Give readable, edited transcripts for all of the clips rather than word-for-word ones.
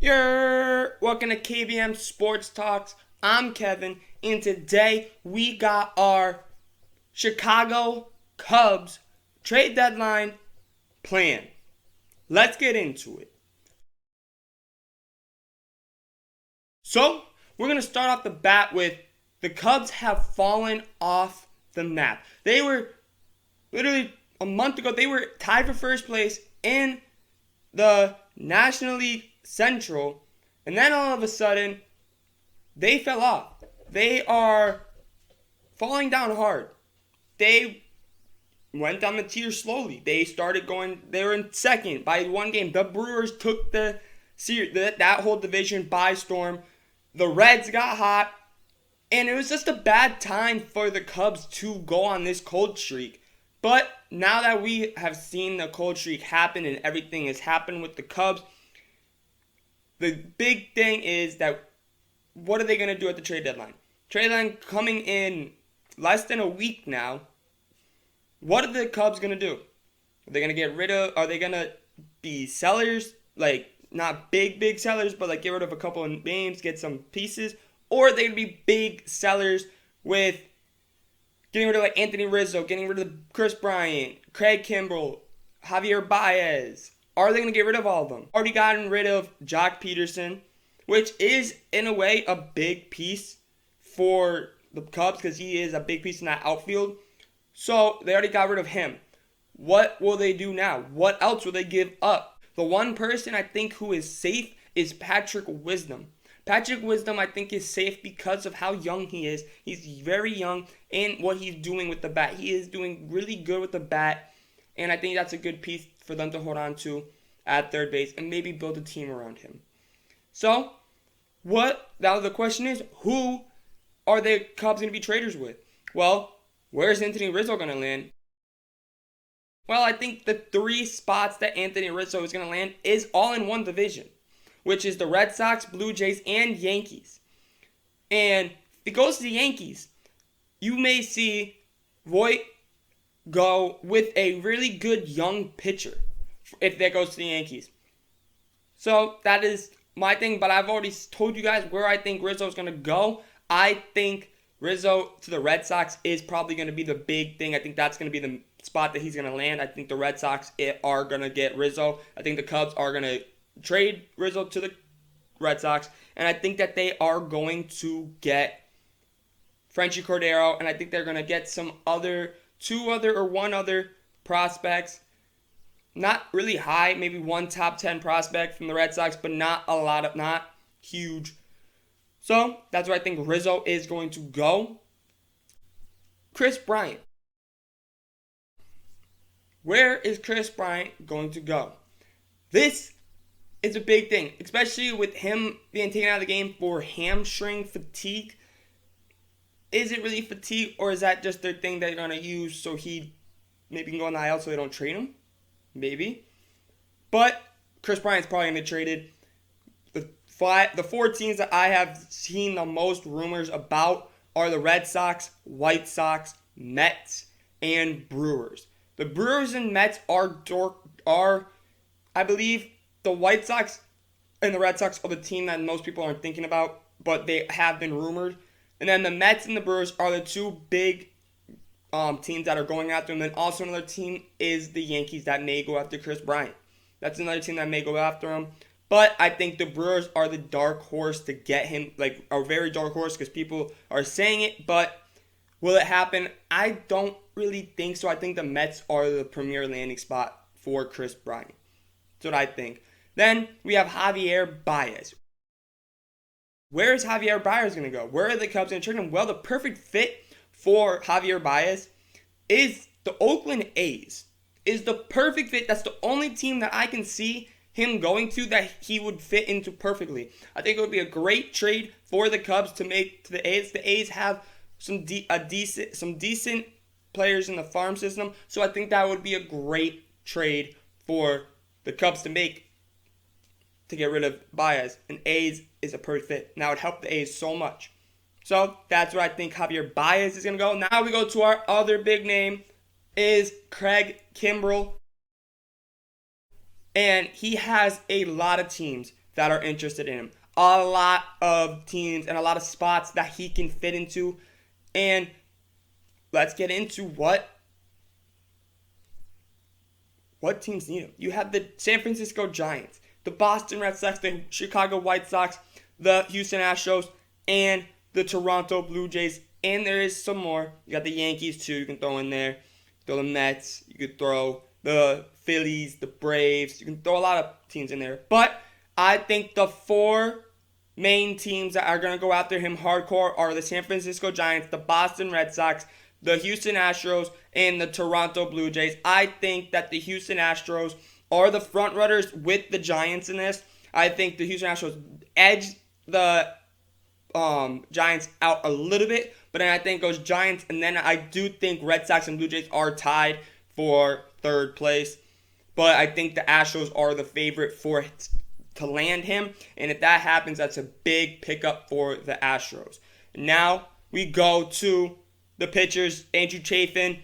Welcome to KBM Sports Talks. I'm Kevin, and today we got our Chicago Cubs trade deadline plan. Let's get into it. So, we're going to start off the bat with the Cubs have fallen off the map. They were literally a month ago, they were tied for first place in the National League Central, and then all of a sudden they fell off. They are falling down hard. They went down the tier slowly. They were in second by one game. The Brewers took the series, that whole division by storm. The Reds got hot, and it was just a bad time for the Cubs to go on this cold streak. But now that we have seen the cold streak happen and everything has happened with the Cubs, the big thing is that what are they going to do at the trade deadline? Trade deadline coming in less than a week now. What are the Cubs going to do? Are they going to are they going to be sellers? Like, not big sellers, but like get rid of a couple of names, get some pieces? Or are they going to be big sellers with getting rid of like Anthony Rizzo, getting rid of Chris Bryant, Craig Kimbrell, Javier Baez? Are they going to get rid of all of them? Already gotten rid of Jock Peterson, which is, in a way, a big piece for the Cubs because he is a big piece in that outfield. So, they already got rid of him. What will they do now? What else will they give up? The one person I think who is safe is Patrick Wisdom. Patrick Wisdom, I think, is safe because of how young he is. He's very young in what he's doing with the bat. He is doing really good with the bat, and I think that's a good piece for them to hold on to at third base and maybe build a team around him. So, now the question is, who are the Cubs going to be traders with? Well, where's Anthony Rizzo going to land? Well, I think the three spots that Anthony Rizzo is going to land is all in one division, which is the Red Sox, Blue Jays, and Yankees. And if it goes to the Yankees, you may see Voit go with a really good young pitcher if that goes to the Yankees. So that is my thing, but I've already told you guys where I think Rizzo is going to go. I think Rizzo to the Red Sox is probably going to be the big thing. I think that's going to be the spot that he's going to land. I think the Red Sox are going to get Rizzo. I think the Cubs are going to trade Rizzo to the Red Sox, and I think that they are going to get Frenchie Cordero, and I think they're going to get one other prospects. Not really high, maybe one top 10 prospect from the Red Sox, but not huge. So that's where I think Rizzo is going to go. Chris Bryant. Where is Chris Bryant going to go? This is a big thing, especially with him being taken out of the game for hamstring fatigue. Is it really fatigue, or is that just their thing they're going to use so he maybe can go on the IL so they don't trade him? Maybe. But Chris Bryant's probably going to get traded. The four teams that I have seen the most rumors about are the Red Sox, White Sox, Mets, and Brewers. The Brewers and Mets are I believe, the White Sox and the Red Sox are the team that most people aren't thinking about, but they have been rumored. And then the Mets and the Brewers are the two big teams that are going after him. And then also another team is the Yankees that may go after Chris Bryant. That's another team that may go after him. But I think the Brewers are the dark horse to get him, like a very dark horse because people are saying it. But will it happen? I don't really think so. I think the Mets are the premier landing spot for Chris Bryant. That's what I think. Then we have Javier Baez. Where is Javier Baez going to go? Where are the Cubs going to trade him? Well, the perfect fit for Javier Baez is the Oakland A's. Is the perfect fit. That's the only team that I can see him going to that he would fit into perfectly. I think it would be a great trade for the Cubs to make to the A's. The A's have some decent players in the farm system, so I think that would be a great trade for the Cubs to make to get rid of Baez. And A's is a perfect fit. Now it would help the A's so much. So that's where I think Javier Baez is going to go. Now we go to our other big name is Craig Kimbrell. And he has a lot of teams that are interested in him. A lot of teams and a lot of spots that he can fit into. And let's get into what teams need him. You have the San Francisco Giants, the Boston Red Sox, the Chicago White Sox, the Houston Astros, and the Toronto Blue Jays. And there is some more. You got the Yankees too, you can throw in there. Throw the Mets, you could throw the Phillies, the Braves. You can throw a lot of teams in there. But I think the 4 main teams that are going to go after him hardcore are the San Francisco Giants, the Boston Red Sox, the Houston Astros, and the Toronto Blue Jays. I think that the Houston Astros are the front runners with the Giants in this. I think the Houston Astros edge the Giants out a little bit, but then I think it goes Giants, and then I do think Red Sox and Blue Jays are tied for 3rd place. But I think the Astros are the favorite to land him, and if that happens, that's a big pickup for the Astros. Now we go to the pitchers: Andrew Chafin,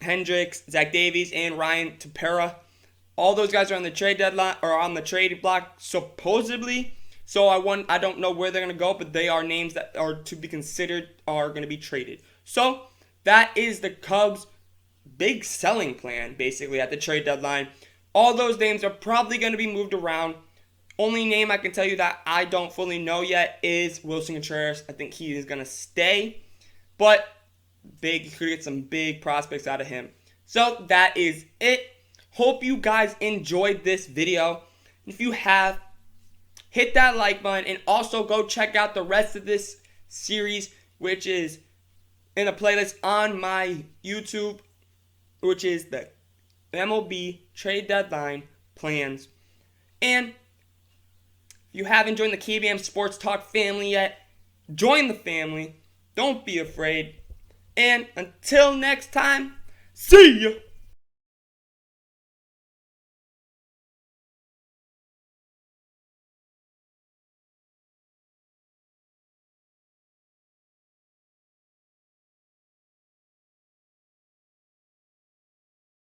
Hendricks, Zach Davies, and Ryan Tepera. All those guys are on the trade deadline or on the trade block supposedly. So I don't know where they're going to go, but they are names that are to be considered are going to be traded. So that is the Cubs' big selling plan, basically, at the trade deadline. All those names are probably going to be moved around. Only name I can tell you that I don't fully know yet is Wilson Contreras. I think he is going to stay, but you could get some big prospects out of him. So that is it. Hope you guys enjoyed this video. If you have, hit that like button, and also go check out the rest of this series, which is in a playlist on my YouTube, which is the MLB trade deadline plans. And if you haven't joined the KBM Sports Talk family yet, join the family. Don't be afraid. And until next time, see ya!